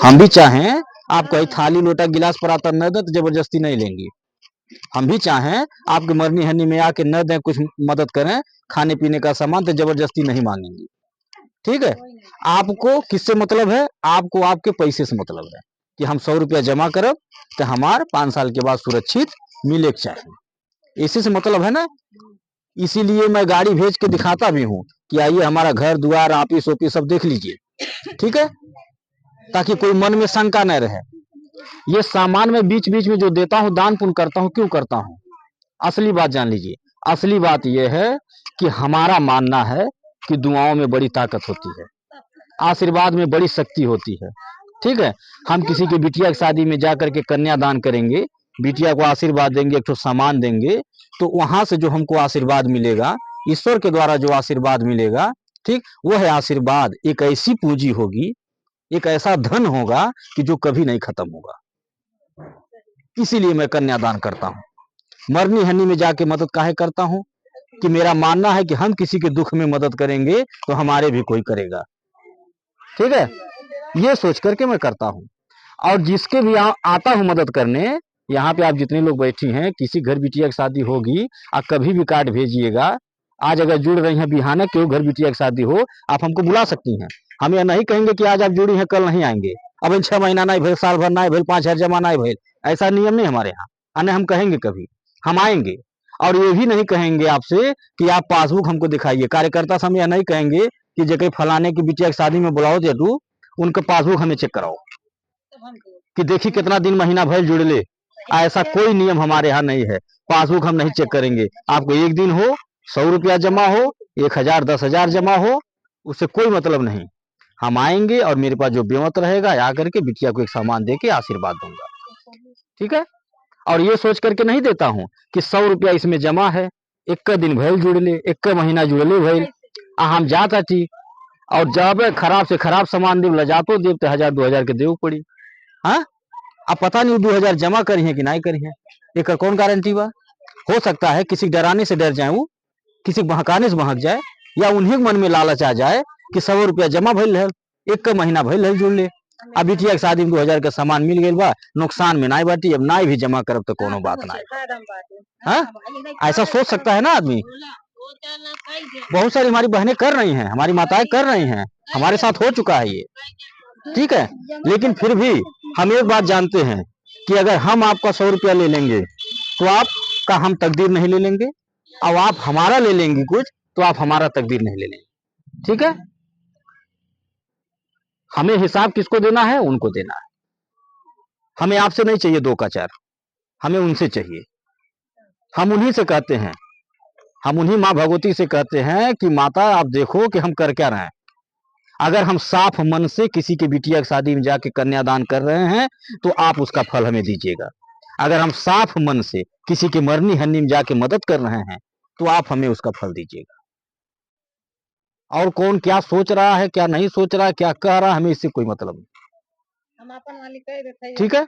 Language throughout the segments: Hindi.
हम भी चाहें आपको एक थाली लोटा गिलास पर आता न दे तो जबरदस्ती नहीं लेंगी। हम भी चाहें आपके मरनी हन्नी में आके न दें, कुछ मदद करें खाने पीने का सामान, तो जबरदस्ती नहीं मांगेंगी। ठीक है। आपको किससे मतलब है? आपको आपके पैसे से मतलब है कि हम 100 रुपया जमा करब तो हमार 5 साल के बाद सुरक्षित मिले चाहिए, इसी से मतलब है ना। इसीलिए मैं गाड़ी भेज के दिखाता भी हूँ कि आइए हमारा घर द्वार ऑफिस ऑफिस सब देख लीजिए। ठीक है, ताकि कोई मन में शंका न रहे। ये सामान में बीच बीच में जो देता हूँ, दान पुण्य करता हूँ, क्यों करता हूँ? असली बात जान लीजिए। असली बात यह है कि हमारा मानना है कि दुआओं में बड़ी ताकत होती है, आशीर्वाद में बड़ी शक्ति होती है। ठीक है। हम किसी की बिटिया की शादी में जाकर के कन्यादान करेंगे, बिटिया को आशीर्वाद देंगे, एक तो सामान देंगे, तो वहां से जो हमको आशीर्वाद मिलेगा, ईश्वर के द्वारा जो आशीर्वाद मिलेगा, ठीक, वो है आशीर्वाद। एक ऐसी पूंजी होगी, एक ऐसा धन होगा कि जो कभी नहीं खत्म होगा। इसीलिए मैं कन्यादान करता हूँ। मरनी हन्नी में जाके मदद काहे करता हूँ? कि मेरा मानना है कि हम किसी के दुख में मदद करेंगे तो हमारे भी कोई करेगा। ठीक है, ये सोच करके मैं करता हूँ। और जिसके भी आता हूँ मदद करने, यहाँ पे आप जितने लोग बैठी हैं, किसी घर बिटिया की शादी होगी, आप कभी भी कार्ड भेजिएगा। आज अगर जुड़ रही हैं बिहाना, क्यों घर बिटिया की शादी हो, आप हमको बुला सकती हैं। हम यह नहीं कहेंगे कि आज आप जुड़ी हैं कल नहीं आएंगे, अब 6 महीना नहीं भेल, साल भर नहीं भेल, 5,000 जमा नहीं भेल, ऐसा नियम नहीं हमारे यहाँ। अन्य हम कहेंगे कभी, हम आएंगे। और ये भी नहीं कहेंगे आपसे कि आप पासबुक हमको दिखाइए। कार्यकर्ता से हम यह नहीं कहेंगे कि जगह फलाने की बिटिया की शादी में बुलाओ जेटू, उनका पासबुक हमें चेक कराओ कि देखिए कितना दिन महीना भर जुड़ ले। ऐसा कोई नियम हमारे यहाँ नहीं है। पासबुक हम नहीं चेक करेंगे। आपको एक दिन हो, 100 रुपया जमा हो, 1,000 10,000 जमा हो, उससे कोई मतलब नहीं। हम आएंगे और मेरे पास जो बेमत रहेगा, आकर के बिटिया को एक सामान दे के आशीर्वाद दूंगा। ठीक है। और ये सोच करके नहीं देता हूँ कि 100 रुपया इसमें जमा है, एक दिन भैल जुड़ ले, एक महीना जुड़ले भैल, हम जाता थी और जब खराब से खराब सामान देव लजातो देव तो 1,000 2,000 के देव पड़ी। हाँ, अब पता नहीं 2,000 जमा करी है कि नहीं करी है, एक कौन गारंटी बा? हो सकता है किसी डराने से डर जाए, वो किसी बहकाने से बहक जाए, या उन्हीं के मन में लालच आ जाए कि 100 रुपया जमा भइल है, एक महीना भइल है जुड़ ले, अब बिटिया के शादी में 2,000 का सामान मिल गई बा, नुकसान में नहीं बाटी, अब नहीं भी जमा करब तो कोनो बात नहीं। हाँ, ऐसा सोच सकता है ना आदमी। बहुत सारी हमारी बहनें कर रही हैं, हमारी माताएं कर रही हैं, हमारे साथ हो चुका है ये। ठीक है। लेकिन फिर भी हम एक बात जानते हैं कि अगर हम आपका 100 रुपया ले लेंगे तो आपका हम तकदीर नहीं ले लेंगे, और आप हमारा ले लेंगे कुछ तो आप हमारा तकदीर नहीं ले लेंगे। ठीक है। हमें हिसाब किसको देना है? उनको देना है। हमें आपसे नहीं चाहिए 2 का 4, हमें उनसे चाहिए। हम उन्हीं से कहते हैं, हम उन्हीं माँ भगवती से कहते हैं कि माता आप देखो कि हम कर क्या रहे हैं। अगर हम साफ मन से किसी की बिटिया की शादी में जाके कन्यादान कर रहे हैं तो आप उसका फल हमें दीजिएगा। अगर हम साफ मन से किसी की मरनी हन्नी में जाके मदद कर रहे हैं तो आप हमें उसका फल दीजिएगा। और कौन क्या सोच रहा है, क्या नहीं सोच रहा है, क्या कह रहा है, हमें इससे कोई मतलब नहीं। ठीक है।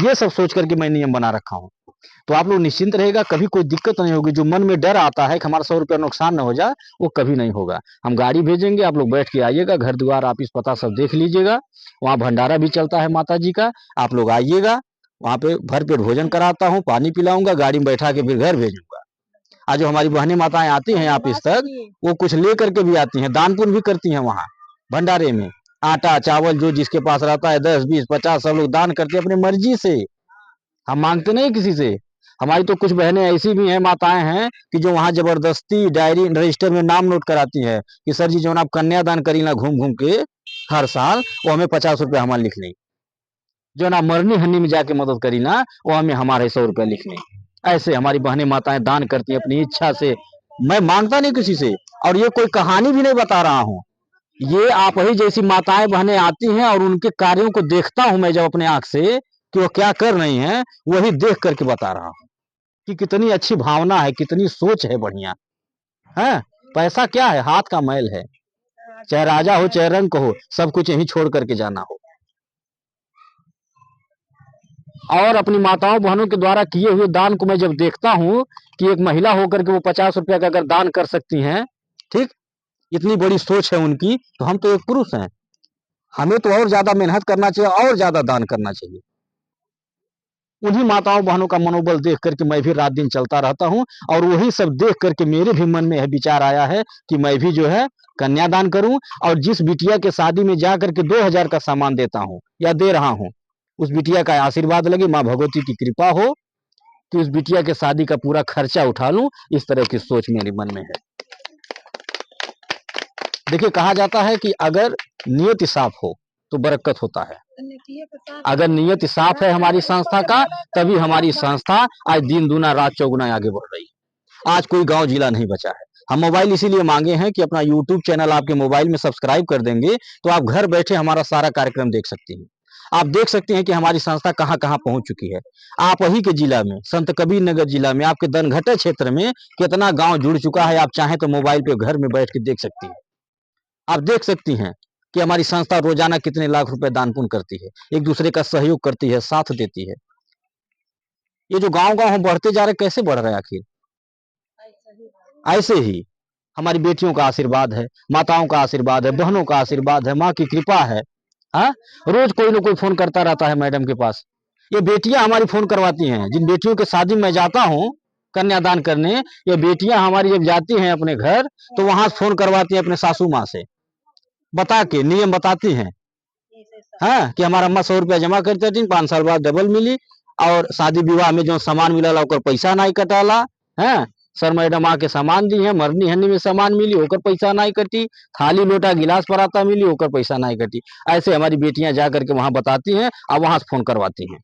ये सब सोच करके मैं नियम बना रखा हूँ। तो आप लोग निश्चिंत रहेगा, कभी कोई दिक्कत नहीं होगी। जो मन में डर आता है कि हमारा 100 रुपया नुकसान न हो जाए, वो कभी नहीं होगा। हम गाड़ी भेजेंगे, आप लोग बैठ के आइएगा, घर द्वार ऑफिस पता सब देख लीजिएगा। वहाँ भंडारा भी चलता है माता जी का, आप लोग आइएगा, वहाँ पे भर पेट भोजन कराता हूँ, पानी पिलाऊंगा, गाड़ी में बैठा के फिर घर भेजूंगा। आज जो हमारी बहनें माताएं आती हैं ऑफिस तक, वो कुछ ले करके भी आती हैं, दान पुण्य भी करती हैं वहाँ भंडारे में। आटा चावल जो जिसके पास रहता है 10 20 50 सब लोग दान करते हैं अपनी मर्जी से। हम मांगते नहीं किसी से। हमारी तो कुछ बहनें ऐसी भी हैं, माताएं हैं कि जो वहां जबरदस्ती डायरी रजिस्टर में नाम नोट कराती है कि सर जी जो आप कन्यादान करी ना घूम घूम के हर साल, वो हमें 50 रुपया हमारे लिख लें। जो ना मरनी हन्नी में जाके मदद करी ना, वो हमें हमारे 100 रुपया लिख लें। ऐसे हमारी बहनें माताएं दान करती हैं अपनी इच्छा से। मैं मांगता नहीं किसी से, और ये कोई कहानी भी नहीं बता रहा हूँ। ये आप ही जैसी माताएं बहनें आती हैं और उनके कार्यों को देखता हूं मैं जब अपने आंख से कि वो क्या कर रही हैं, वही देख करके बता रहा हूं कि कितनी अच्छी भावना है, कितनी सोच है बढ़िया है। पैसा क्या है? हाथ का मैल है। चाहे राजा हो चाहे रंक हो, सब कुछ यहीं छोड़ करके जाना हो। और अपनी माताओं बहनों के द्वारा किए हुए दान को मैं जब देखता हूं कि एक महिला होकर के वो 50 रुपया का अगर दान कर सकती हैं, ठीक, इतनी बड़ी सोच है उनकी, तो हम तो एक पुरुष हैं, हमें तो और ज्यादा मेहनत करना चाहिए और ज्यादा दान करना चाहिए। उन्हीं माताओं बहनों का मनोबल देख करके मैं भी रात दिन चलता रहता हूँ, और वही सब देख करके मेरे भी मन में यह विचार आया है कि मैं भी जो है कन्यादान करूं, और जिस बिटिया के शादी में जा करके 2000 का सामान देता हूं या दे रहा हूं, उस बिटिया का आशीर्वाद लगे, माँ भगवती की कृपा हो कि उस बिटिया के शादी का पूरा खर्चा उठा लूं। इस तरह की सोच मेरे मन में है। देखिए, कहा जाता है कि अगर नियत साफ हो तो बरकत होता है। अगर नियत साफ है हमारी संस्था का, तभी हमारी संस्था आज दिन दूना रात चौगुना आगे बढ़ रही है। आज कोई गांव जिला नहीं बचा है। हम मोबाइल इसीलिए मांगे हैं कि अपना यूट्यूब चैनल आपके मोबाइल में सब्सक्राइब कर देंगे तो आप घर बैठे हमारा सारा कार्यक्रम देख सकते हैं। आप देख सकते हैं कि हमारी संस्था कहां कहां पहुंच चुकी है। आप वही के जिला में, संत कबीर नगर जिला में, आपके दनघटे क्षेत्र में कितना गांव जुड़ चुका है, आप चाहें तो मोबाइल पे घर में बैठ के देख सकती हैं। आप देख सकती हैं कि हमारी संस्था रोजाना कितने लाख रुपए दान पुण्य करती है, एक दूसरे का सहयोग करती है, साथ देती है। ये जो गांव गांव हम बढ़ते जा रहे, कैसे बढ़ रहे हैं आखिर? ऐसे ही हमारी बेटियों का आशीर्वाद है, माताओं का आशीर्वाद है, बहनों का आशीर्वाद है, माँ की कृपा है। हाँ, रोज कोई ना कोई फोन करता रहता है मैडम के पास। ये बेटियां हमारी फोन करवाती हैं, जिन बेटियों के शादी में जाता हूँ कन्यादान करने, ये बेटियां हमारी जब जाती हैं अपने घर तो वहां फोन करवाती हैं अपने सासू माँ से, बता के नियम बताती हैं। हाँ, कि हमारा अम्मा 100 रुपया जमा करते थी, 5 साल बाद डबल मिली, और शादी विवाह में जो सामान मिला ओकर पैसा नहीं कटाला। है, सर मैडम आके सामान दी है, मरनी हन्नी में सामान मिली ओकर पैसा नहीं कटी, थाली लोटा गिलास पराता मिली ओकर पैसा नहीं कटी। ऐसे हमारी बेटियां जा करके वहां बताती हैं और वहां से फोन करवाती हैं।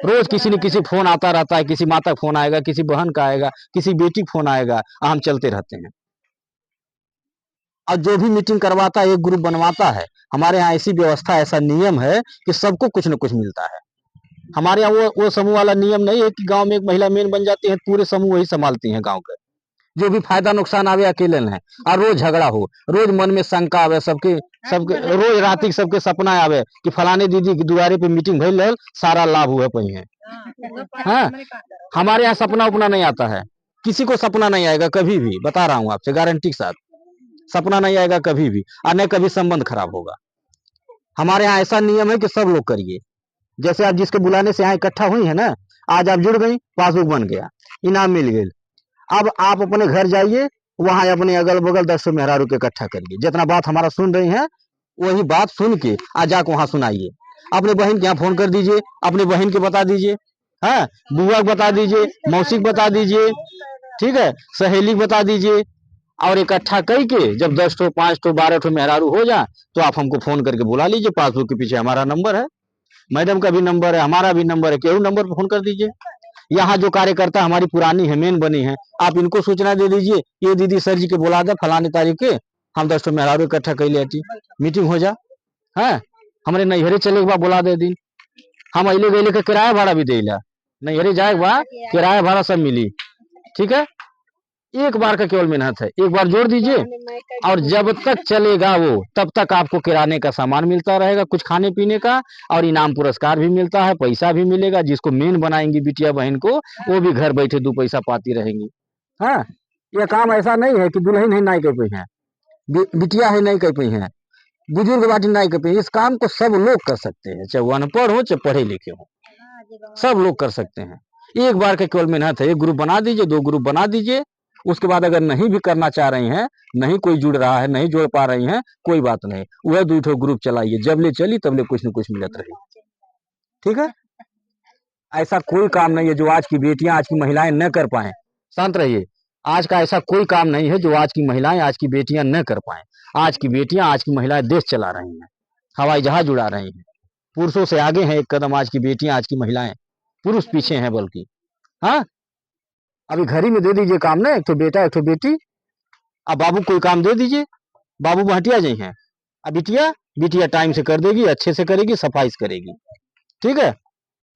रोज किसी न किसी फोन आता रहता है, किसी माता का फोन आएगा, किसी बहन का आएगा, किसी बेटी का फोन आएगा, हम चलते रहते हैं। और जो भी मीटिंग करवाता है एक ग्रुप बनवाता है। हमारे यहाँ ऐसी व्यवस्था, ऐसा नियम है कि सबको कुछ न कुछ मिलता है। हमारे यहाँ वो समूह वाला नियम नहीं है कि गांव में एक महिला मेन बन जाती है, पूरे समूह वही संभालती हैं गांव के। जो भी फायदा नुकसान आवे अकेले नहीं, और रोज झगड़ा हो, रोज मन में शंका आवे, सबके सबके रोज रात सबके सपना आवे कि फलाने दीदी के दुआरे पे मीटिंग भइल रहल, सारा लाभ हुए पई है। हाँ, हमारे यहाँ सपना उपना नहीं आता है, किसी को सपना नहीं आएगा कभी भी, बता रहा हूँ आपसे गारंटी के साथ, सपना नहीं आएगा कभी भी, और न कभी संबंध खराब होगा। हमारे यहाँ ऐसा नियम है कि सब लोग करिए। जैसे आप जिसके बुलाने से यहाँ इकट्ठा हुई है ना, आज आप जुड़ गई, पासबुक बन गया, इनाम मिल गई। अब आप अपने घर जाइए, वहां अपने अगल बगल 10 मेहरारू के इकट्ठा करिए, जितना बात हमारा सुन रही हैं वही बात सुन के आज जाके वहां सुनाइए। अपने बहन के यहाँ फोन कर दीजिए, अपने बहन के बता दीजिए, हाँ, बुआ को बता दीजिए, मौसी को बता दीजिए, ठीक है, सहेली को बता दीजिए, और इकट्ठा करके जब 10 ठो 5 ठो 12 ठो मेहरारू हो जाए तो आप हमको फोन करके बुला लीजिए। पासबुक के पीछे हमारा नंबर है, मैडम का भी नंबर है, हमारा भी नंबर है, केहू नंबर पर फोन कर दीजिए। यहाँ जो कार्यकर्ता हमारी पुरानी है, मेन बनी है, आप इनको सूचना दे दीजिए, ये दीदी सर जी के बुला दे फलाने तारीख के, हम 10 ठो मेहरारू इकट्ठा कर लेती, मीटिंग हो जा। है, हमारे नैहरे चले के बाद बुला दे दिन, हम अले गए के किराया भाड़ा भी दे, नैहरे जाए के बाद किराया भाड़ा सब मिली। ठीक है, एक बार का केवल मेहनत है, एक बार जोड़ दीजिए, और जब तक चलेगा वो तब तक आपको किराने का सामान मिलता रहेगा, कुछ खाने पीने का, और इनाम पुरस्कार भी मिलता है, पैसा भी मिलेगा। जिसको मेन बनाएंगी बिटिया बहन को, वो भी घर बैठे 2 पैसा पाती रहेंगी। हाँ, ये काम ऐसा नहीं है कि दुल्हन है नहीं कर पाई है, बिटिया है नहीं कर पाई है, बुजुर्ग बाटी नहीं कर पाई। इस काम को सब लोग कर सकते हैं, चाहे वो अनपढ़ हो चाहे पढ़े लिखे हो, सब लोग कर सकते हैं। एक बार का केवल मेहनत है, एक ग्रुप बना दीजिए, 2 ग्रुप बना दीजिए। उसके बाद अगर नहीं भी करना चाह रही हैं, नहीं कोई जुड़ रहा है, नहीं जोड़ पा रही हैं, कोई बात नहीं, वह 2 ठो ग्रुप चलाइए, जब ले चली तब ले कुछ न कुछ मिलत रही। ठीक है, ऐसा कोई काम नहीं है जो आज की बेटियां, आज की महिलाएं न कर पाए। शांत रहिए, आज का ऐसा कोई काम नहीं है जो आज की महिलाएं, आज की बेटियां न कर पाए। आज की बेटियां, आज की महिलाएं देश चला रही हैं, हवाई जहाज उड़ा रही हैं, पुरुषों से आगे हैं एक कदम आज की बेटियां, आज की महिलाएं, पुरुष पीछे हैं बल्कि। हाँ, अभी घर ही में दे दीजिए काम ना, एक तो बेटा एक तो बेटी, अब बाबू कोई काम दे दीजिए, बाबू बहटिया जी हैं, अब बिटिया बिटिया टाइम से कर देगी, अच्छे से करेगी, सफाई से करेगी। ठीक है,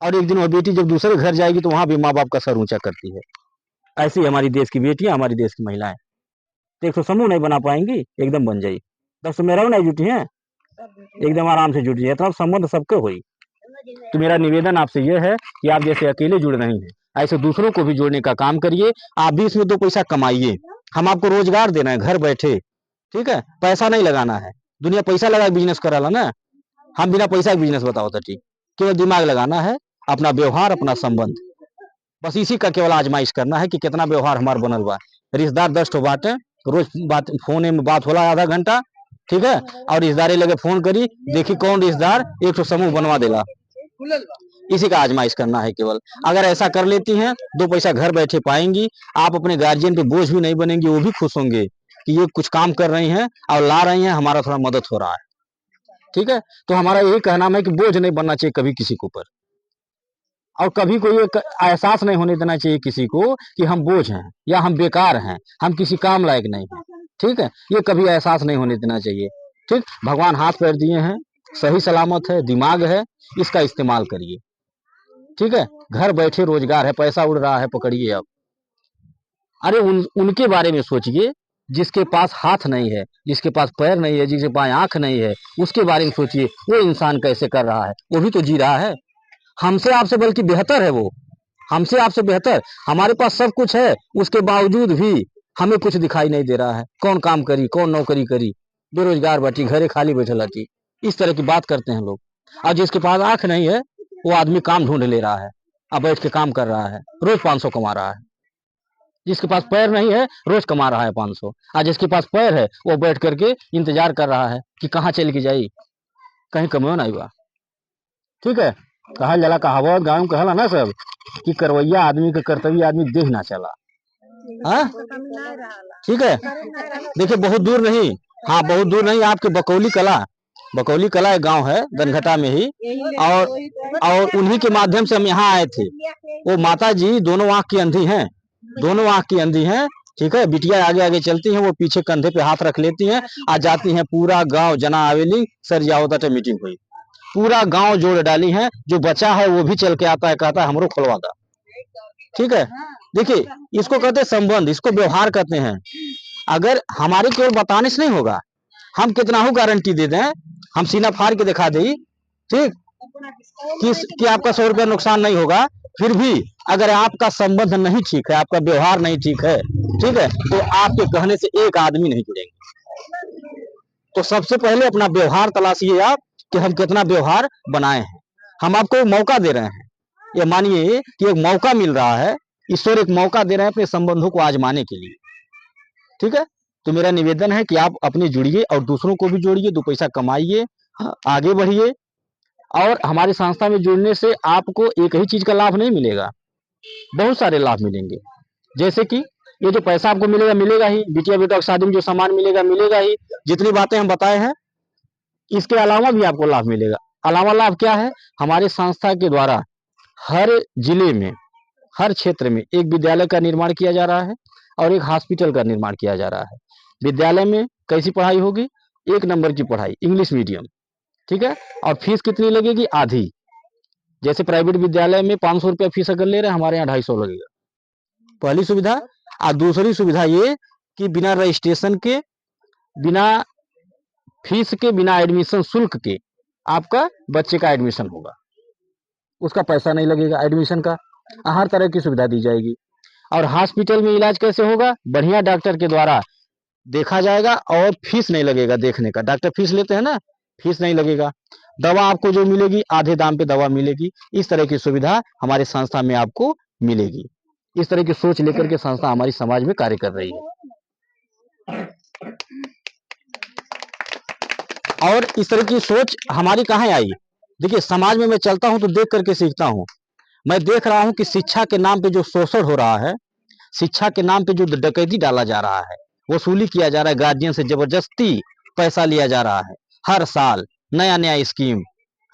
और एक दिन वो बेटी जब दूसरे घर जाएगी तो वहां भी माँ बाप का सर ऊंचा करती है। ऐसी हमारी देश की बेटियां, हमारी देश की महिलाएं। तो 100 समूह नहीं बना पाएंगी, एकदम बन जाई। 10 मेरा नहीं जुटी है, एकदम आराम से जुट जाए, इतना संबंध सबके हुई। तो मेरा निवेदन आपसे यह है कि आप जैसे अकेले जुड़ रही हैं, ऐसे दूसरों को भी जोड़ने का काम करिए। आप भी इसमें 2 पैसा कमाइए, हम आपको रोजगार देना है घर बैठे। ठीक है, पैसा नहीं लगाना है, दुनिया पैसा लगा बिजनेस कराला ना, हम बिना पैसा के बिजनेस बताओ तो ठीक। केवल दिमाग लगाना है, अपना व्यवहार, अपना संबंध, बस इसी का केवल आजमाइश करना है कि कितना व्यवहार हमारा बनल बा। रिश्तेदार 10 ठो बाटे, रोज बात फोन में बात होला आधा घंटा, ठीक है, और रिश्तेदारी लगे फोन करी, देखी कौन रिश्तेदार एक ठो समूह बनवा देला। इसी का आजमाइश करना है केवल। अगर ऐसा कर लेती हैं, 2 पैसा घर बैठे पाएंगी, आप अपने गार्जियन पे बोझ भी नहीं बनेंगी, वो भी खुश होंगे कि ये कुछ काम कर रही हैं और ला रही हैं, हमारा थोड़ा मदद हो रहा है, ठीक है। तो हमारा यही कहना है कि बोझ नहीं बनना चाहिए कभी किसी के ऊपर, और कभी कोई एहसास नहीं होने देना चाहिए किसी को कि हम बोझ हैं या हम बेकार हैं, हम किसी काम लायक नहीं हैं, ठीक है। ये कभी एहसास नहीं होने देना चाहिए, ठीक। भगवान हाथ पैर दिए हैं, सही सलामत है, दिमाग है, इसका इस्तेमाल करिए, ठीक है। घर बैठे रोजगार है, पैसा उड़ रहा है, पकड़िए अब। अरे उनके बारे में सोचिए जिसके पास हाथ नहीं है, जिसके पास पैर नहीं है, जिसके पास आंख नहीं है, उसके बारे में सोचिए। वो इंसान कैसे कर रहा है, वो भी तो जी रहा है, हमसे आपसे बल्कि बेहतर है वो, हमसे आपसे बेहतर। हमारे पास सब कुछ है, उसके बावजूद भी हमें कुछ दिखाई नहीं दे रहा है। कौन काम करी, कौन नौकरी करी, बेरोजगार बैठी, घरे खाली बैठल हटी, इस तरह की बात करते हैं लोग। और जिसके पास आंख नहीं है, वो आदमी काम ढूंढ ले रहा है, अब बैठ के काम कर रहा है, रोज 500 कमा रहा है। जिसके पास पैर नहीं है, रोज कमा रहा है 500, और जिसके पास पैर है, वो बैठ करके इंतजार कर रहा है कि कहाँ चल के जाई, कहीं कमियो नहीं हुआ, ठीक है। कहा जला कहावत गाँव में कहला ना सब कि करवैया आदमी के कर्तव्य आदमी देख ना चला, हाँ, ठीक है। देखिए बहुत दूर नहीं, हाँ बहुत दूर नहीं, आपके बकौली कला, बकौली कला एक गांव है दनघटा में ही, और उन्हीं के माध्यम से हम यहाँ आए थे। वो माता जी दोनों आंख की अंधी हैं, दोनों आंख की अंधी हैं, ठीक है। बिटिया आगे आगे चलती हैं, वो पीछे कंधे पे हाथ रख लेती हैं, आ जाती हैं। पूरा गांव जना आवेली सर जाओ मीटिंग हुई, पूरा गांव जोड़ डाली है। जो बचा है वो भी चल के आता है, कहता है हमरो खुलवा दा, ठीक है। देखिए इसको कहते हैं संबंध, इसको व्यवहार कहते हैं। अगर हमारे केवल बताने से नहीं होगा, हम कितना हो गारंटी दे दें, हम सीना फाड़ के दिखा दें, ठीक, कि आपका 100 रुपया नुकसान नहीं होगा, फिर भी अगर आपका संबंध नहीं ठीक है, आपका व्यवहार नहीं ठीक है, ठीक है, तो आपके कहने से एक आदमी नहीं जुड़ेंगे। तो सबसे पहले अपना व्यवहार तलाशिए आप कि हम कितना व्यवहार बनाए हैं। हम आपको मौका दे रहे हैं, ये मानिए कि एक मौका मिल रहा है, ईश्वर एक मौका दे रहे हैं अपने संबंधों को आजमाने के लिए, ठीक है। तो मेरा निवेदन है कि आप अपने जुड़िए और दूसरों को भी जोड़िए, 2 पैसा कमाइए, आगे बढ़िए। और हमारी संस्था में जुड़ने से आपको एक ही चीज का लाभ नहीं मिलेगा, बहुत सारे लाभ मिलेंगे। जैसे कि ये जो पैसा आपको मिलेगा मिलेगा ही, बिटिया बेटा की शादी में जो सामान मिलेगा मिलेगा ही, जितनी बातें हम बताए हैं, इसके अलावा भी आपको लाभ मिलेगा। अलावा लाभ क्या है, हमारे संस्था के द्वारा हर जिले में, हर क्षेत्र में एक विद्यालय का निर्माण किया जा रहा है और एक हॉस्पिटल का निर्माण किया जा रहा है। विद्यालय में कैसी पढ़ाई होगी, 1 नंबर की पढ़ाई, इंग्लिश मीडियम, ठीक है। और फीस कितनी लगेगी, आधी। जैसे प्राइवेट विद्यालय में 500 रुपया फीस अगर ले रहे हैं, हमारे यहाँ 250 लगेगा, पहली सुविधा। और दूसरी सुविधा ये कि बिना रजिस्ट्रेशन के, बिना फीस के, बिना एडमिशन शुल्क के आपका बच्चे का एडमिशन होगा, उसका पैसा नहीं लगेगा एडमिशन का, हर तरह की सुविधा दी जाएगी। और हॉस्पिटल में इलाज कैसे होगा, बढ़िया डॉक्टर के द्वारा देखा जाएगा और फीस नहीं लगेगा देखने का, डॉक्टर फीस लेते हैं ना, फीस नहीं लगेगा। दवा आपको जो मिलेगी आधे दाम पे दवा मिलेगी, इस तरह की सुविधा हमारे संस्था में आपको मिलेगी। इस तरह की सोच लेकर के संस्था हमारी समाज में कार्य कर रही है। और इस तरह की सोच हमारी कहाँ आई, देखिए समाज में मैं चलता हूं तो देख करके सीखता हूं। मैं देख रहा हूं कि शिक्षा के नाम पे जो शोषण हो रहा है, शिक्षा के नाम पे जो डकैती डाला जा रहा है, वसूली किया जा रहा है, गार्जियन से जबरदस्ती पैसा लिया जा रहा है। हर साल नया नया स्कीम,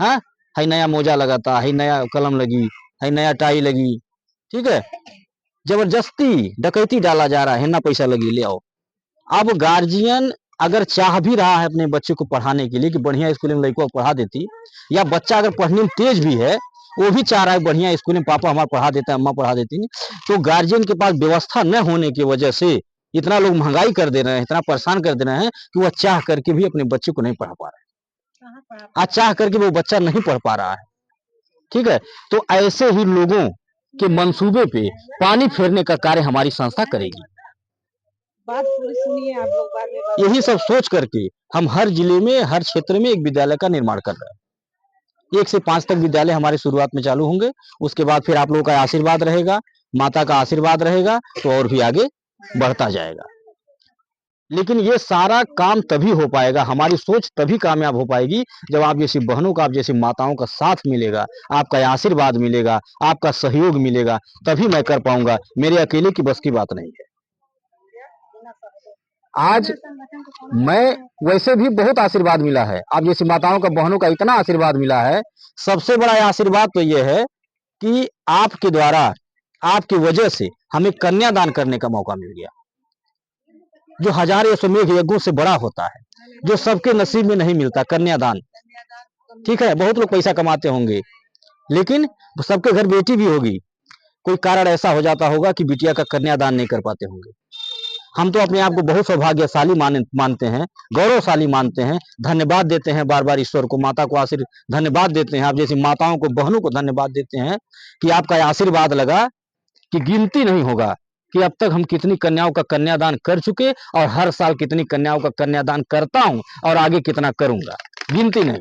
हाँ, है नया मोजा लगाता है, नया कलम लगी है, नया टाई लगी, ठीक है, जबरदस्ती डकैती डाला जा रहा है ना, पैसा लगी ले आओ। अब गार्जियन अगर चाह भी रहा है अपने बच्चे को पढ़ाने के लिए कि बढ़िया स्कूल में लड़कों को पढ़ा देती, या बच्चा अगर पढ़ने में तेज भी है, वो भी चाह रहा है बढ़िया स्कूल में पापा हमारा पढ़ा देता है, अम्मा पढ़ा देती, तो गार्जियन के पास व्यवस्था न होने की वजह से इतना लोग महंगाई कर दे रहे हैं, इतना परेशान कर दे रहे हैं कि वह चाह करके भी अपने बच्चे को नहीं पढ़ा पा रहे हैं, आज चाह करके वो बच्चा नहीं पढ़ पा रहा है, ठीक है। तो ऐसे ही लोगों के मंसूबे पे पानी फेरने का कार्य हमारी संस्था करेगी। बात पूरी सुनिए आप लोग, बाद में बात यही सब सोच करके हम हर जिले में, हर क्षेत्र में एक विद्यालय का निर्माण कर रहे हैं। 1 से 5 तक विद्यालय हमारे शुरुआत में चालू होंगे, उसके बाद फिर आप लोगों का आशीर्वाद रहेगा, माता का आशीर्वाद रहेगा तो और भी आगे बढ़ता जाएगा। लेकिन ये सारा काम तभी हो पाएगा, हमारी सोच तभी कामयाब हो पाएगी जब आप जैसी बहनों का, आप जैसी माताओं का साथ मिलेगा, आपका आशीर्वाद मिलेगा, आपका सहयोग मिलेगा, तभी मैं कर पाऊंगा। मेरे अकेले की बस की बात नहीं है। आज मैं वैसे भी बहुत आशीर्वाद मिला है, आप जैसी माताओं का, बहनों का इतना आशीर्वाद मिला है। सबसे बड़ा आशीर्वाद तो यह है कि आपके द्वारा, आपकी वजह से हमें कन्यादान करने का मौका मिल गया, जो हजार अश्वमेध यज्ञों से बड़ा होता है, जो सबके नसीब में नहीं मिलता। कन्यादान, ठीक है, बहुत लोग पैसा कमाते होंगे, लेकिन सबके घर बेटी भी होगी, कोई कारण ऐसा हो जाता होगा कि बिटिया का कन्यादान नहीं कर पाते होंगे। हम तो अपने आप को बहुत सौभाग्यशाली मानते हैं, गौरवशाली मानते हैं, धन्यवाद देते हैं बार बार ईश्वर को, माता को धन्यवाद देते हैं, आप जैसी माताओं को, बहनों को धन्यवाद देते हैं कि आपका आशीर्वाद लगा कि गिनती नहीं होगा कि अब तक हम कितनी कन्याओं का कन्यादान कर चुके, और हर साल कितनी कन्याओं का कन्यादान करता हूं, और आगे कितना करूंगा, गिनती नहीं।